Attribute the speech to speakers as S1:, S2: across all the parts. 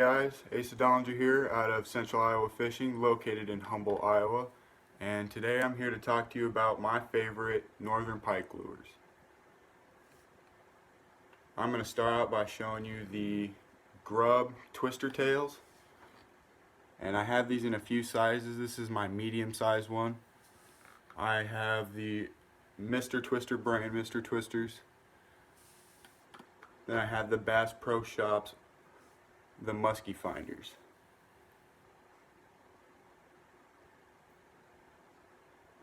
S1: guys, Asa Dollinger here out of Central Iowa Fishing, located in Humboldt, Iowa. And today I'm here to talk to you about my favorite northern pike lures. I'm going to start out by showing you the grub twister tails. And I have these in a few sizes. This is my medium sized one. I have the Mr. Twister brand Mr. Twisters. Then I have the Bass Pro Shops, the Muskie Finders.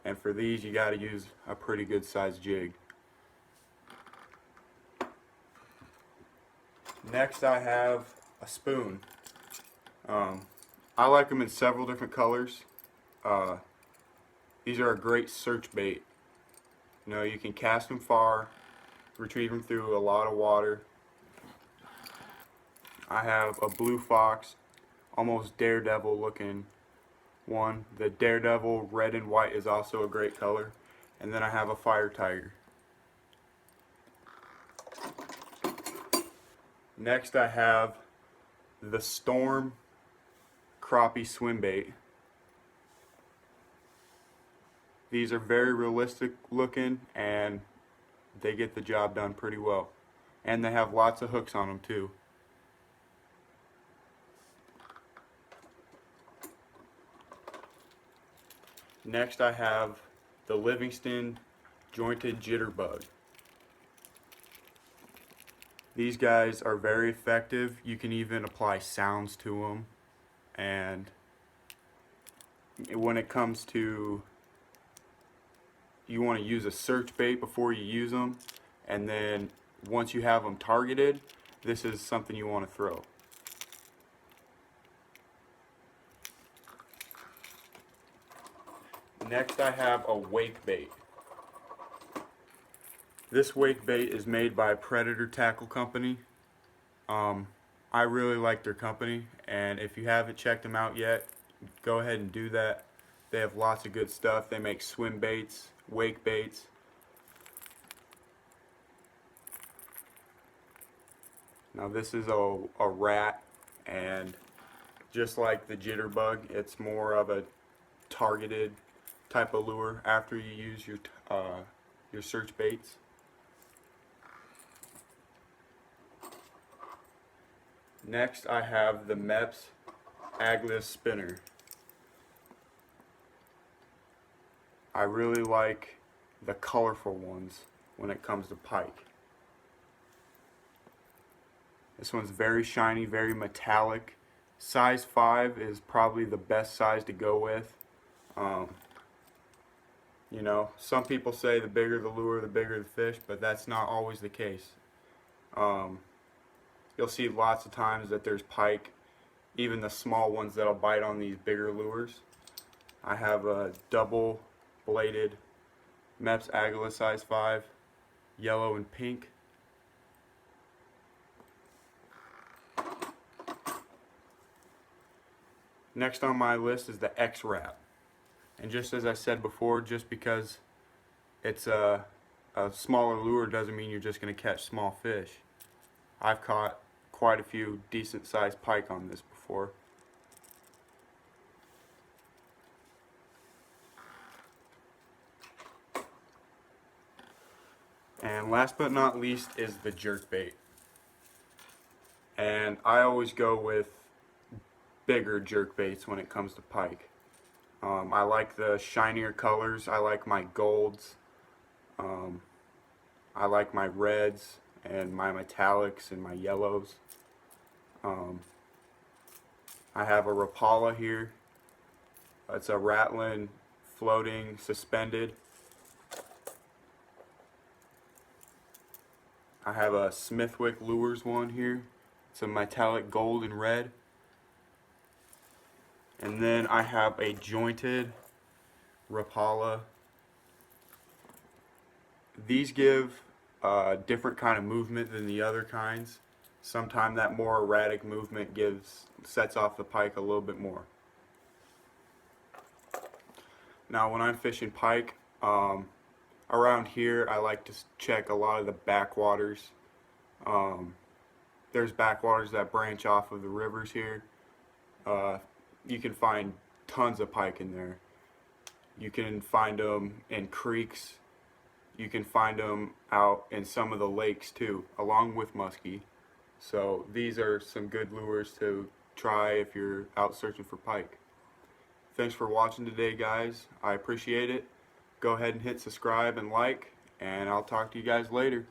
S1: And for these you got to use a pretty good sized jig. Next I have a spoon. I like them in several different colors. These are a great search bait. You know, you can cast them far, retrieve them through a lot of water. I have a blue fox, almost daredevil looking one. The daredevil red and white is also a great color. And then I have a fire tiger. Next I have the Storm crappie swim bait. These are very realistic looking and they get the job done pretty well. And they have lots of hooks on them too. Next I have the Livingston jointed jitterbug. These guys are very effective. You can even apply sounds to them. And when it comes to, you want to use a search bait before you use them, and then once you have them targeted, this is something you want to throw. Next I have a wake bait. This wake bait is made by Predator Tackle Company. I really like their company, and if you haven't checked them out yet, go ahead and do that. They have lots of good stuff. They make swim baits, wake baits. Now this is a rat, and just like the jitterbug, it's more of a targeted type of lure after you use your search baits. Next I have the Mepps Aglet Spinner. I really like the colorful ones when it comes to pike. This one's very shiny, very metallic. Size 5 is probably the best size to go with. You know, some people say the bigger the lure, the bigger the fish, but that's not always the case. You'll see lots of times that there's pike, even the small ones that'll bite on these bigger lures. I have a double bladed Mepps Aglet size 5, yellow and pink. Next on my list is the X-Wrap. And just as I said before, just because it's a smaller lure doesn't mean you're just going to catch small fish. I've caught quite a few decent sized pike on this before. And last but not least is the jerkbait. And I always go with bigger jerkbaits when it comes to pike. I like the shinier colors. I like my golds. I like my reds and my metallics and my yellows. I have a Rapala here. It's a rattling, floating, suspended. I have a Smithwick Lures one here. It's a metallic gold and red. And then I have a jointed Rapala. These give a different kind of movement than the other kinds. Sometimes that more erratic movement sets off the pike a little bit more. Now when I'm fishing pike, around here I like to check a lot of the backwaters. there's backwaters that branch off of the rivers here. Uh, you can find tons of pike in there. You can find them in creeks. You can find them out in some of the lakes too, along with muskie. So these are some good lures to try if you're out searching for pike. Thanks for watching today, guys. I appreciate it. Go ahead and hit subscribe and like, and I'll talk to you guys later.